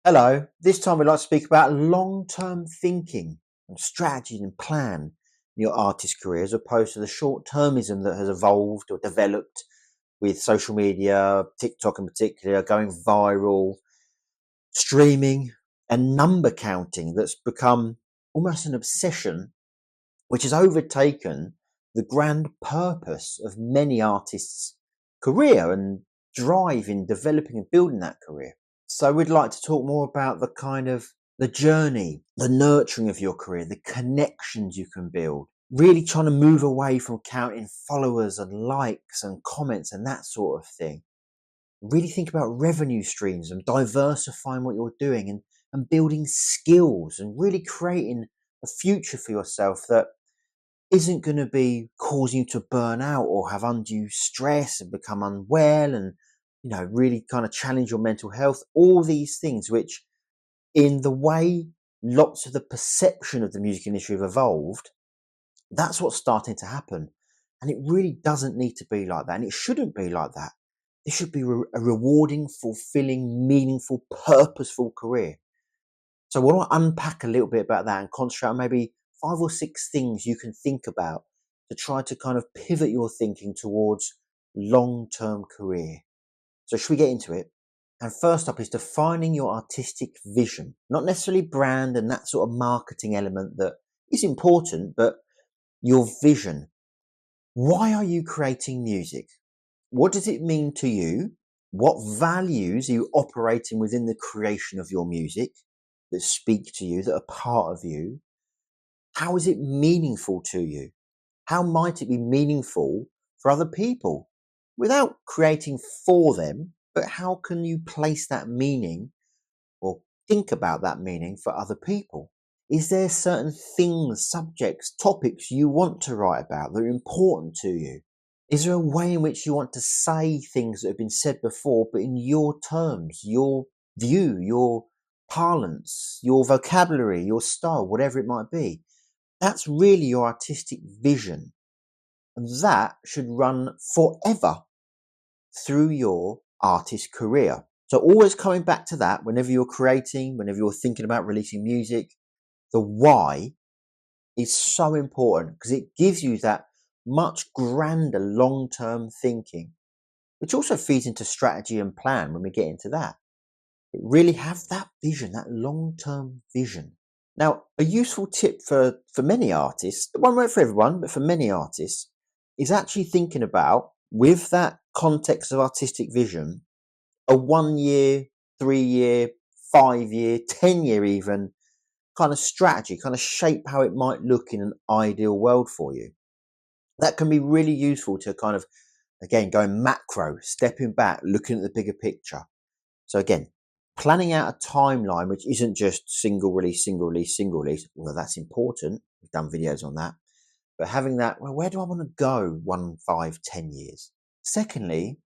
Hello, this time we'd like to speak about long-term thinking and strategy and plan in your artist career as opposed to the short-termism that has evolved or developed with social media, TikTok in particular, going viral, streaming and number counting that's become almost an obsession which has overtaken the grand purpose of many artists' career and drive in developing and building that career. So we'd like to talk more about the kind of the journey, the nurturing of your career, the connections you can build, really trying to move away from counting followers and likes and comments and that sort of thing. Really think about revenue streams and diversifying what you're doing and building skills and really creating a future for yourself that isn't going to be causing you to burn out or have undue stress and become unwell and really kind of challenge your mental health, all these things which in the way lots of the perception of the music industry have evolved, that's what's starting to happen. And it really doesn't need to be like that, and it shouldn't be like that. This should be a rewarding, fulfilling, meaningful, purposeful career. So I want to unpack a little bit about that and concentrate on maybe 5 or 6 things you can think about to try to kind of pivot your thinking towards long-term career. So should we get into it? And first up is defining your artistic vision, not necessarily brand and that sort of marketing element that is important, but your vision. Why are you creating music? What does it mean to you? What values are you operating within the creation of your music that speak to you, that are part of you? How is it meaningful to you? How might it be meaningful for other people without creating for them? But how can you place that meaning or think about that meaning for other people? Is there certain things, subjects, topics you want to write about that are important to you? Is there a way in which you want to say things that have been said before, but in your terms, your view, your parlance, your vocabulary, your style, whatever it might be? That's really your artistic vision. And that should run forever through your artist career. So always coming back to that whenever you're creating, whenever you're thinking about releasing music, the why is so important because it gives you that much grander long-term thinking, which also feeds into strategy and plan when we get into that. But really have that vision, that long-term vision. Now, a useful tip for many artists, it won't work for everyone, but for many artists, is actually thinking about, with that context of artistic vision, a 1 year, 3 year, 5 year, 10 year even kind of strategy, kind of shape how it might look in an ideal world for you. That can be really useful to kind of, again, going macro, stepping back, looking at the bigger picture. So again, planning out a timeline which isn't just single release, single release, single release, although that's important. We've done videos on that. But having that, well, where do I want to go 1, 5, 10 years? Secondly,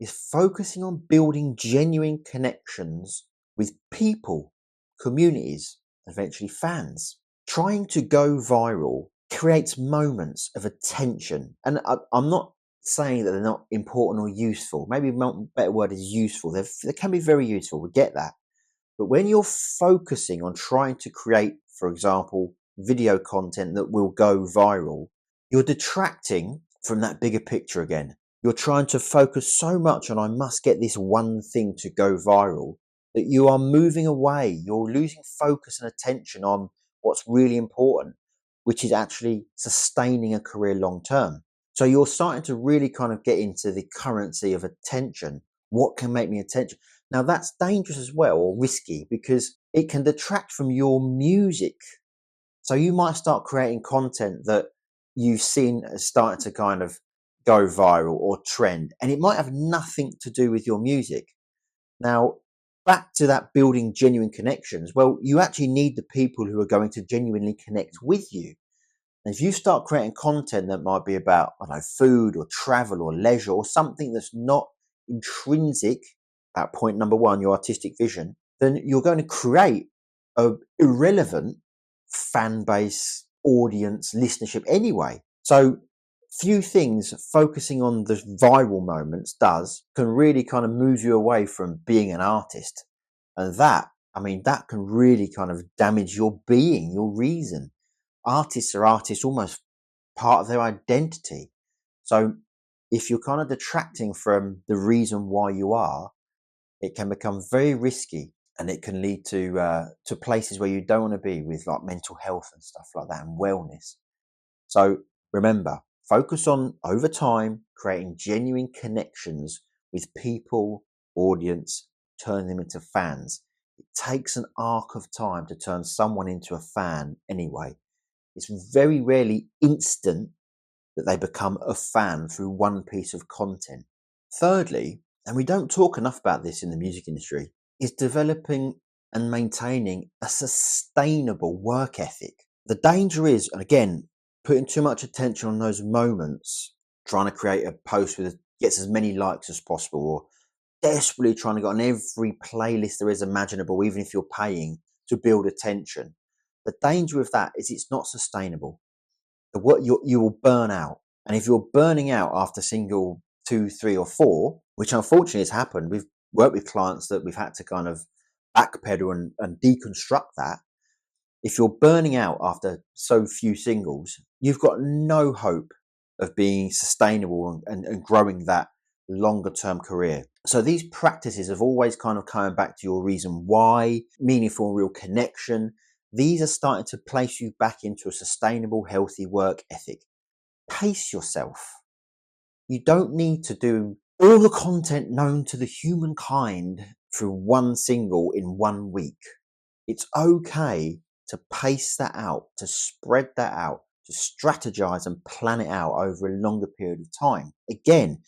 is focusing on building genuine connections with people, communities, eventually fans. Trying to go viral creates moments of attention. And I'm not saying that they're not important or useful. Maybe a better word is useful. They can be very useful. We get that. But when you're focusing on trying to create, for example, video content that will go viral, you're detracting from that bigger picture again. You're trying to focus so much on, I must get this one thing to go viral, that you are moving away. You're losing focus and attention on what's really important, which is actually sustaining a career long term. So you're starting to really kind of get into the currency of attention. What can make me attention? Now that's dangerous as well, or risky, because it can detract from your music. So you might start creating content that you've seen as starting to kind of go viral or trend, and it might have nothing to do with your music. Now, back to that building genuine connections. Well, you actually need the people who are going to genuinely connect with you. And if you start creating content that might be about, I don't know, food or travel or leisure or something that's not intrinsic at point number one, your artistic vision, then you're going to create a irrelevant fan base, audience, listenership anyway. So few things focusing on the viral moments can really kind of move you away from being an artist. And that I mean, that can really kind of damage your being, your reason. Artists are artists almost part of their identity. So if you're kind of detracting from the reason why you are, it can become very risky, and it can lead to places where you don't want to be, with like mental health and stuff like that, and wellness. So remember, focus on over time creating genuine connections with people, audience, turn them into fans. It takes an arc of time to turn someone into a fan anyway. It's very rarely instant that they become a fan through one piece of content. Thirdly, and we don't talk enough about this in the music industry, is developing and maintaining a sustainable work ethic. The danger is, and again, putting too much attention on those moments, trying to create a post with gets as many likes as possible, or desperately trying to get on every playlist there is imaginable, even if you're paying to build attention. The danger of that is it's not sustainable. What you will burn out, and if you're burning out after single two, three, or four, which unfortunately has happened, we've worked with clients that we've had to kind of backpedal and deconstruct that. If you're burning out after so few singles, you've got no hope of being sustainable and growing that longer term career. So these practices have always kind of coming back to your reason why, meaningful, real connection. These are starting to place you back into a sustainable, healthy work ethic. Pace yourself. You don't need to do all the content known to the humankind through one single in 1 week. It's okay to pace that out, to spread that out, to strategize and plan it out over a longer period of time. Again,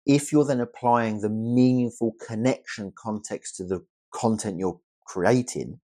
if you're then applying the meaningful connection context to the content you're creating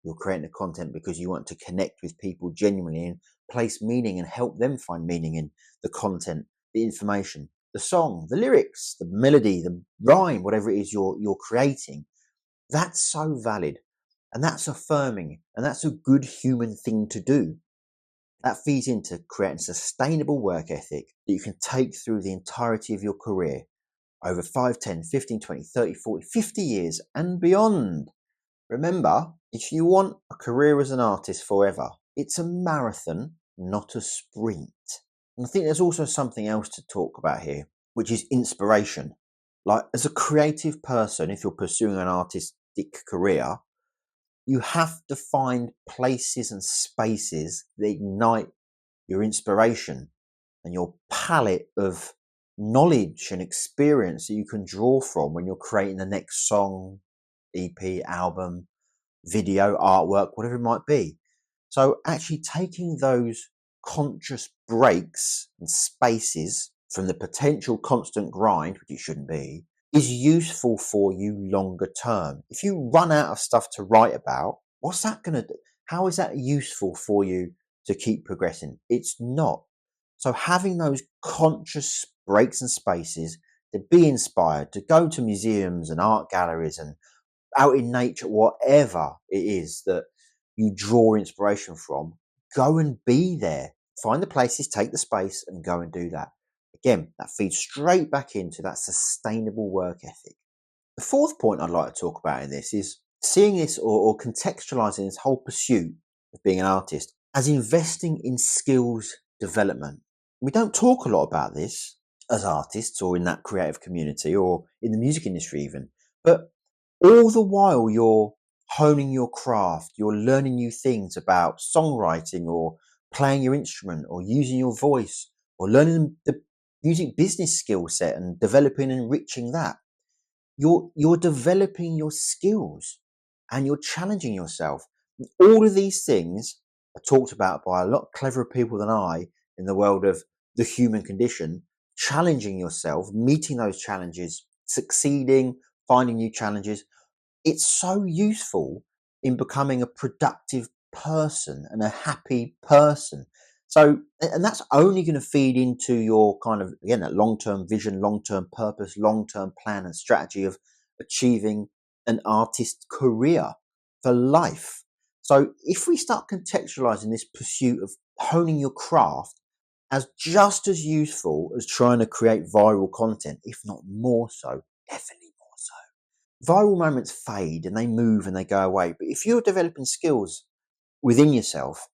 the content because you want to connect with people genuinely and place meaning and help them find meaning in the content, the information, the song, the lyrics, the melody, the rhyme, whatever it is you're creating. That's so valid, and that's affirming, and that's a good human thing to do. That feeds into creating a sustainable work ethic that you can take through the entirety of your career over 5, 10, 15, 20, 30, 40, 50 years and beyond. Remember, if you want a career as an artist forever, it's a marathon, not a sprint. And I think there's also something else to talk about here, which is inspiration. Like, as a creative person, if you're pursuing an artistic career, you have to find places and spaces that ignite your inspiration and your palette of knowledge and experience that you can draw from when you're creating the next song, EP, album, video, artwork, whatever it might be. So actually taking those conscious breaks and spaces from the potential constant grind, which it shouldn't be, is useful for you longer term. If you run out of stuff to write about, what's that going to do? How is that useful for you to keep progressing? It's not. So having those conscious breaks and spaces to be inspired, to go to museums and art galleries and out in nature, whatever it is that you draw inspiration from, go and be there. Find the places, take the space, and go and do that. Again, that feeds straight back into that sustainable work ethic. The fourth point I'd like to talk about in this is seeing this or contextualizing this whole pursuit of being an artist as investing in skills development. We don't talk a lot about this as artists or in that creative community or in the music industry even, but all the while you're honing your craft, you're learning new things about songwriting or playing your instrument or using your voice or learning the music business skill set and developing and enriching that. You're developing your skills and you're challenging yourself. All of these things are talked about by a lot cleverer people than I in the world of the human condition, challenging yourself, meeting those challenges, succeeding, finding new challenges. It's so useful in becoming a productive person and a happy person. So, and that's only going to feed into your kind of, again, that long-term vision, long-term purpose, long-term plan and strategy of achieving an artist career for life. So if we start contextualizing this pursuit of honing your craft as just as useful as trying to create viral content, if not more so, definitely more so, Viral moments fade and they move and they go away. But if you're developing skills within yourself,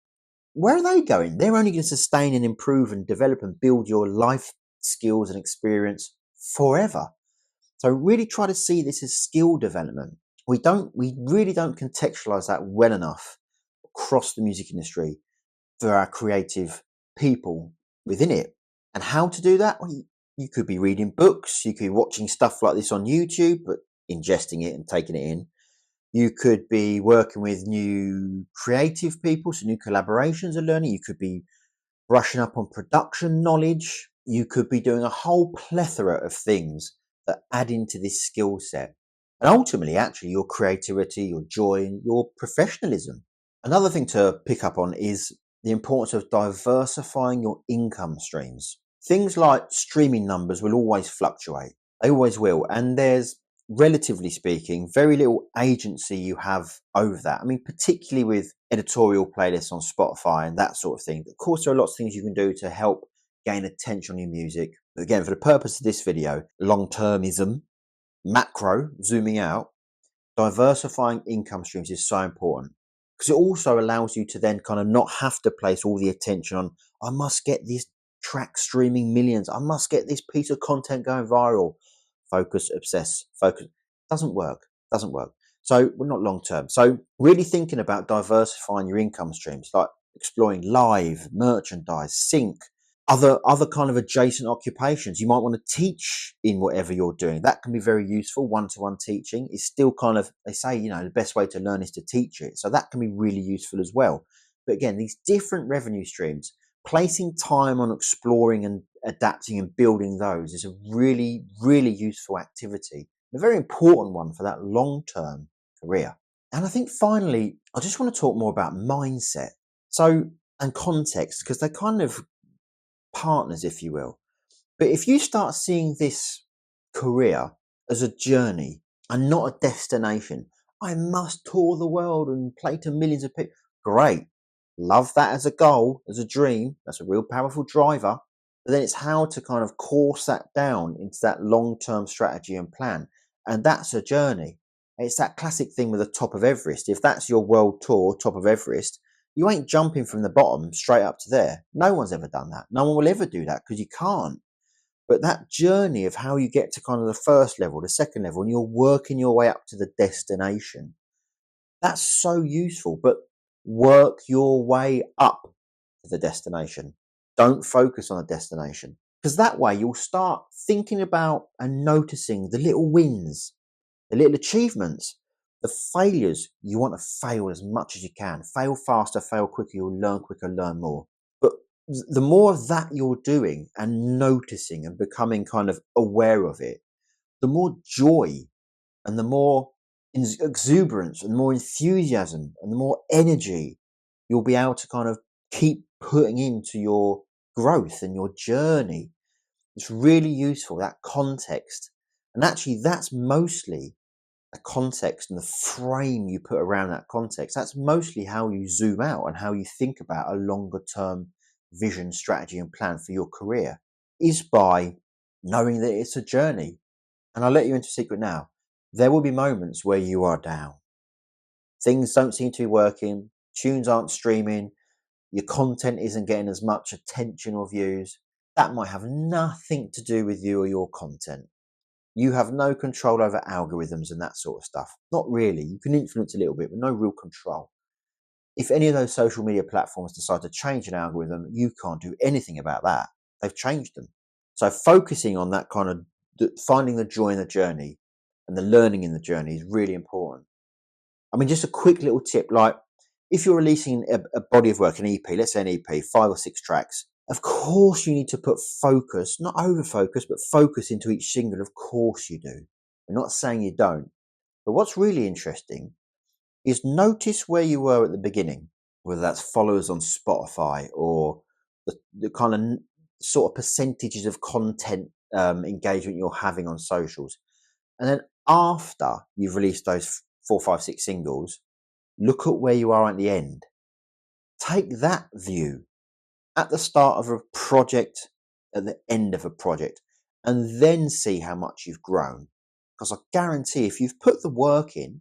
where are they going? They're only going to sustain and improve and develop and build your life skills and experience forever. So really try to see this as skill development. We really don't contextualize that well enough across the music industry for our creative people within it. And how to do that? Well, you could be reading books, you could be watching stuff like this on YouTube, but ingesting it and taking it in. You could be working with new creative people, so new collaborations are learning. You could be brushing up on production knowledge. You could be doing a whole plethora of things that add into this skill set. And ultimately, actually, your creativity, your joy, and your professionalism. Another thing to pick up on is the importance of diversifying your income streams. Things like streaming numbers will always fluctuate. They always will. And there's, relatively speaking, very little agency you have over that. I mean, particularly with editorial playlists on Spotify and that sort of thing. Of course, there are lots of things you can do to help gain attention on your music. But again, for the purpose of this video, long-termism, macro, zooming out, diversifying income streams is so important because it also allows you to then kind of not have to place all the attention on, I must get this track streaming millions, I must get this piece of content going viral. Focus, obsess, focus. Doesn't work. So we're not long term. So really thinking about diversifying your income streams, like exploring live, merchandise, sync, other kind of adjacent occupations. You might want to teach in whatever you're doing. That can be very useful. One-to-one teaching is still kind of, they say, the best way to learn is to teach it. So that can be really useful as well. But again, these different revenue streams, placing time on exploring and adapting and building those is a really, really useful activity. A very important one for that long-term career. And I think finally, I just want to talk more about mindset. And context, because they kind of partners, if you will. But if you start seeing this career as a journey and not a destination, I must tour the world and play to millions of people. Great. Love that as a goal, as a dream. That's a real powerful driver. But then it's how to kind of course that down into that long-term strategy and plan. And that's a journey. It's that classic thing with the top of Everest. If that's your world tour, top of Everest, you ain't jumping from the bottom straight up to there. No one's ever done that. No one will ever do that because you can't. But that journey of how you get to kind of the first level, the second level, and you're working your way up to the destination, that's so useful. But work your way up to the destination. Don't focus on the destination, because that way you'll start thinking about and noticing the little wins, the little achievements, the failures. You want to fail as much as you can. Fail faster, fail quicker. You'll learn quicker, learn more. But the more of that you're doing and noticing and becoming kind of aware of it, the more joy and the more exuberance and the more enthusiasm and the more energy you'll be able to kind of keep putting into your growth and your journey. It's really useful, that context. And actually, that's mostly the context and the frame you put around that context. That's mostly how you zoom out and how you think about a longer term vision, strategy, and plan for your career, is by knowing that it's a journey. And I'll let you into a secret now. There will be moments where you are down. Things don't seem to be working. Tunes aren't streaming. Your content isn't getting as much attention or views. That might have nothing to do with you or your content. You have no control over algorithms and that sort of stuff. Not really. You can influence a little bit, but no real control. If any of those social media platforms decide to change an algorithm, you can't do anything about that. They've changed them. So focusing on that kind of finding the joy in the journey and the learning in the journey is really important. I mean, just a quick little tip, like if you're releasing a body of work, an EP, let's say an EP, 5 or 6 tracks, of course you need to put focus, not over focus, but focus into each single. Of course you do. I'm not saying you don't. But what's really interesting is notice where you were at the beginning, whether that's followers on Spotify or the kind of sort of percentages of content engagement you're having on socials. And then after you've released those 4, 5, 6 singles, look at where you are at the end. Take that view at the start of a project, at the end of a project, and then see how much you've grown. Because I guarantee if you've put the work in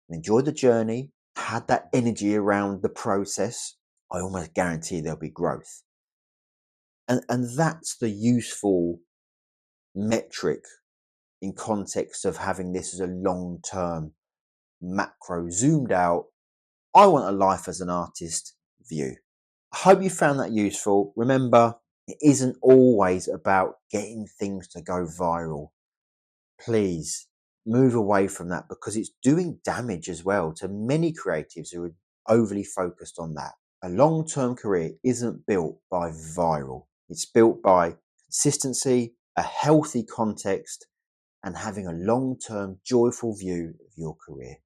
and enjoyed the journey, had that energy around the process, I almost guarantee there'll be growth. And that's the useful metric in context of having this as a long-term, macro, zoomed out, I want a life as an artist view. I hope you found that useful. Remember, it isn't always about getting things to go viral. Please move away from that because it's doing damage as well to many creatives who are overly focused on that. A long-term career isn't built by viral. It's built by consistency, a healthy context, and having a long-term joyful view of your career.